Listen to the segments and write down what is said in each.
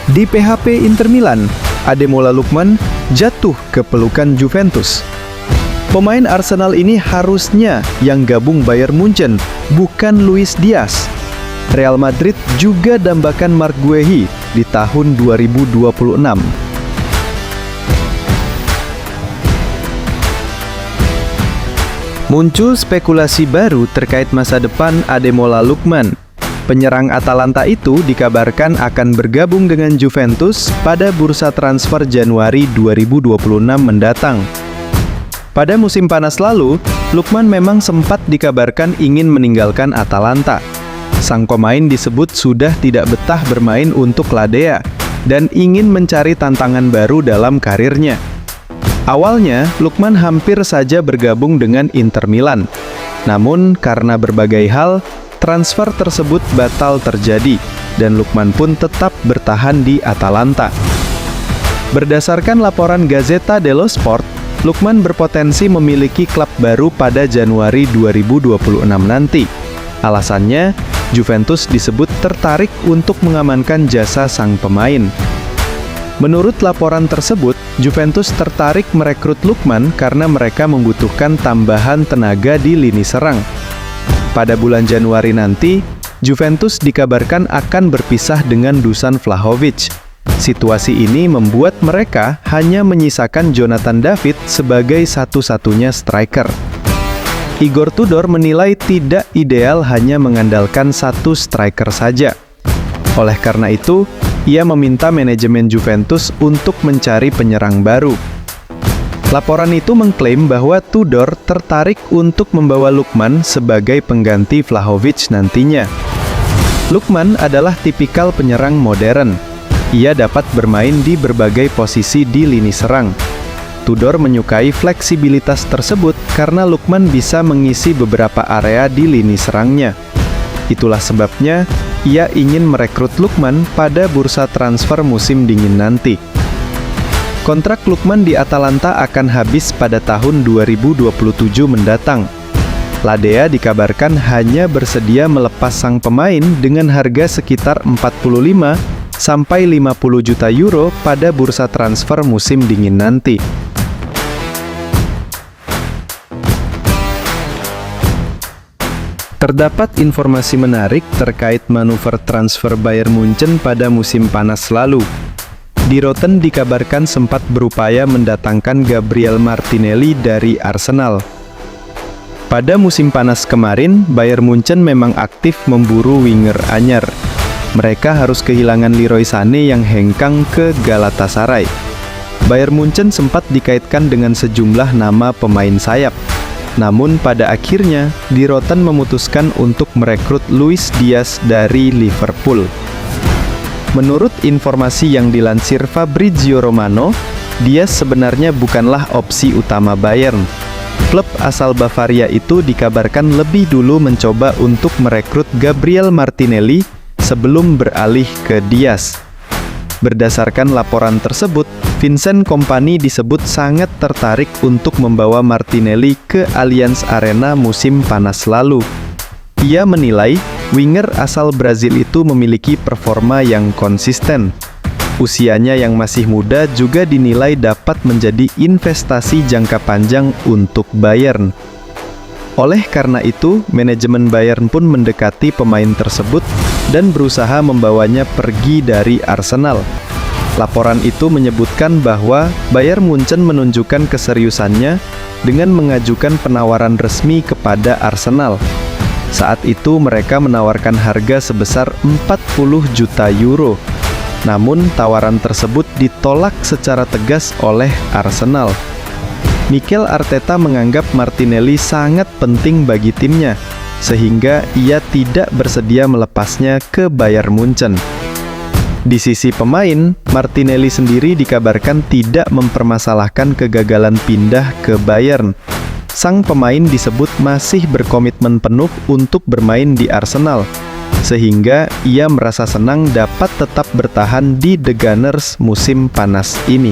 Di PHP Inter Milan, Ademola Lookman jatuh ke pelukan Juventus. Pemain Arsenal ini harusnya yang gabung Bayern Munchen, bukan Luis Diaz. Real Madrid juga dambakan Marc Guehi di tahun 2026. Muncul spekulasi baru terkait masa depan Ademola Lookman. Penyerang Atalanta itu dikabarkan akan bergabung dengan Juventus pada bursa transfer Januari 2026 mendatang. Pada musim panas lalu, Lookman memang sempat dikabarkan ingin meninggalkan Atalanta. Sang pemain disebut sudah tidak betah bermain untuk Ladea dan ingin mencari tantangan baru dalam karirnya. Awalnya, Lookman hampir saja bergabung dengan Inter Milan. Namun, karena berbagai hal, transfer tersebut batal terjadi, dan Lookman pun tetap bertahan di Atalanta. Berdasarkan laporan Gazzetta dello Sport, Lookman berpotensi memiliki klub baru pada Januari 2026 nanti. Alasannya, Juventus disebut tertarik untuk mengamankan jasa sang pemain. Menurut laporan tersebut, Juventus tertarik merekrut Lookman karena mereka membutuhkan tambahan tenaga di lini serang. Pada bulan Januari nanti, Juventus dikabarkan akan berpisah dengan Dusan Vlahovic. Situasi ini membuat mereka hanya menyisakan Jonathan David sebagai satu-satunya striker. Igor Tudor menilai tidak ideal hanya mengandalkan satu striker saja. Oleh karena itu, ia meminta manajemen Juventus untuk mencari penyerang baru. Laporan itu mengklaim bahwa Tudor tertarik untuk membawa Lookman sebagai pengganti Vlahovic nantinya. Lookman adalah tipikal penyerang modern. Ia dapat bermain di berbagai posisi di lini serang. Tudor menyukai fleksibilitas tersebut karena Lookman bisa mengisi beberapa area di lini serangnya. Itulah sebabnya ia ingin merekrut Lookman pada bursa transfer musim dingin nanti. Kontrak Lookman di Atalanta akan habis pada tahun 2027 mendatang. Ladea dikabarkan hanya bersedia melepas sang pemain dengan harga sekitar 45 sampai 50 juta euro pada bursa transfer musim dingin nanti. Terdapat informasi menarik terkait manuver transfer Bayern Munchen pada musim panas lalu. Di Rotten dikabarkan sempat berupaya mendatangkan Gabriel Martinelli dari Arsenal. Pada musim panas kemarin, Bayern Munchen memang aktif memburu winger anyar. Mereka harus kehilangan Leroy Sané yang hengkang ke Galatasaray. Bayern Munchen sempat dikaitkan dengan sejumlah nama pemain sayap. Namun pada akhirnya, Di Rotten memutuskan untuk merekrut Luis Diaz dari Liverpool. Menurut informasi yang dilansir Fabrizio Romano, Diaz sebenarnya bukanlah opsi utama Bayern. Klub asal Bavaria itu dikabarkan lebih dulu mencoba untuk merekrut Gabriel Martinelli sebelum beralih ke Diaz. Berdasarkan laporan tersebut, Vincent Kompany disebut sangat tertarik untuk membawa Martinelli ke Allianz Arena musim panas lalu. Ia menilai winger asal Brazil itu memiliki performa yang konsisten. Usianya yang masih muda juga dinilai dapat menjadi investasi jangka panjang untuk Bayern. Oleh karena itu, manajemen Bayern pun mendekati pemain tersebut dan berusaha membawanya pergi dari Arsenal. Laporan itu menyebutkan bahwa Bayern Munchen menunjukkan keseriusannya dengan mengajukan penawaran resmi kepada Arsenal. Saat itu mereka menawarkan harga sebesar 40 juta euro. Namun tawaran tersebut ditolak secara tegas oleh Arsenal. Mikel Arteta menganggap Martinelli sangat penting bagi timnya, sehingga ia tidak bersedia melepasnya ke Bayern Munchen. Di sisi pemain, Martinelli sendiri dikabarkan tidak mempermasalahkan kegagalan pindah ke Bayern. Sang pemain disebut masih berkomitmen penuh untuk bermain di Arsenal, sehingga ia merasa senang dapat tetap bertahan di The Gunners musim panas ini.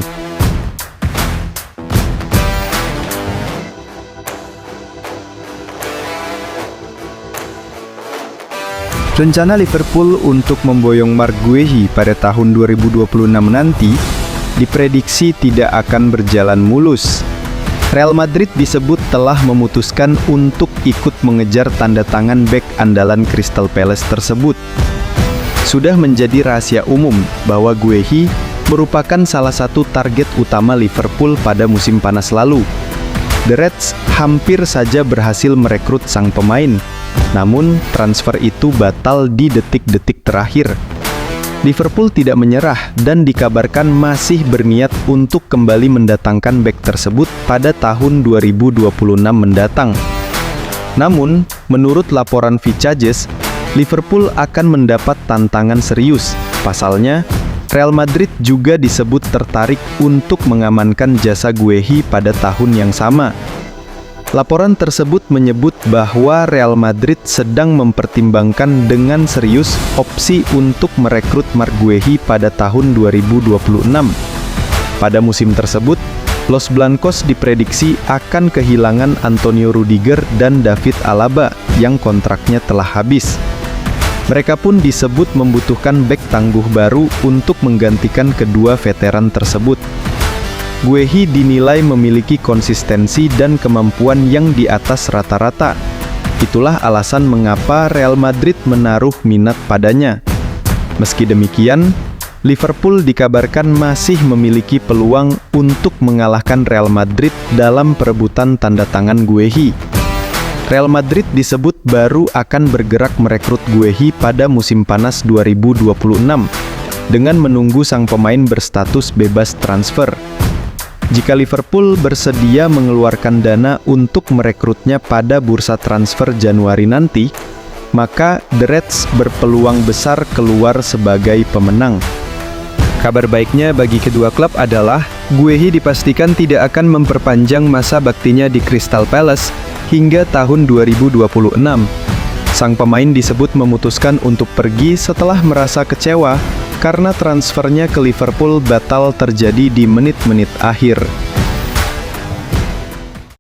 Rencana Liverpool untuk memboyong Marc Guehi pada tahun 2026 nanti diprediksi tidak akan berjalan mulus. Real Madrid disebut telah memutuskan untuk ikut mengejar tanda tangan bek andalan Crystal Palace tersebut. Sudah menjadi rahasia umum bahwa Guehi merupakan salah satu target utama Liverpool pada musim panas lalu. The Reds hampir saja berhasil merekrut sang pemain, namun transfer itu batal di detik-detik terakhir. Liverpool tidak menyerah dan dikabarkan masih berniat untuk kembali mendatangkan bek tersebut pada tahun 2026 mendatang. Namun, menurut laporan Vicages, Liverpool akan mendapat tantangan serius. Pasalnya, Real Madrid juga disebut tertarik untuk mengamankan jasa Guehi pada tahun yang sama. Laporan tersebut menyebut bahwa Real Madrid sedang mempertimbangkan dengan serius opsi untuk merekrut Marc Guehi pada tahun 2026. Pada musim tersebut, Los Blancos diprediksi akan kehilangan Antonio Rudiger dan David Alaba yang kontraknya telah habis. Mereka pun disebut membutuhkan bek tangguh baru untuk menggantikan kedua veteran tersebut. Guehi dinilai memiliki konsistensi dan kemampuan yang di atas rata-rata. Itulah alasan mengapa Real Madrid menaruh minat padanya. Meski demikian, Liverpool dikabarkan masih memiliki peluang untuk mengalahkan Real Madrid dalam perebutan tanda tangan Guehi. Real Madrid disebut baru akan bergerak merekrut Guehi pada musim panas 2026 dengan menunggu sang pemain berstatus bebas transfer. Jika Liverpool bersedia mengeluarkan dana untuk merekrutnya pada bursa transfer Januari nanti, maka The Reds berpeluang besar keluar sebagai pemenang. Kabar baiknya bagi kedua klub adalah Guehi dipastikan tidak akan memperpanjang masa baktinya di Crystal Palace hingga tahun 2026. Sang pemain disebut memutuskan untuk pergi setelah merasa kecewa karena transfernya ke Liverpool batal terjadi di menit-menit akhir.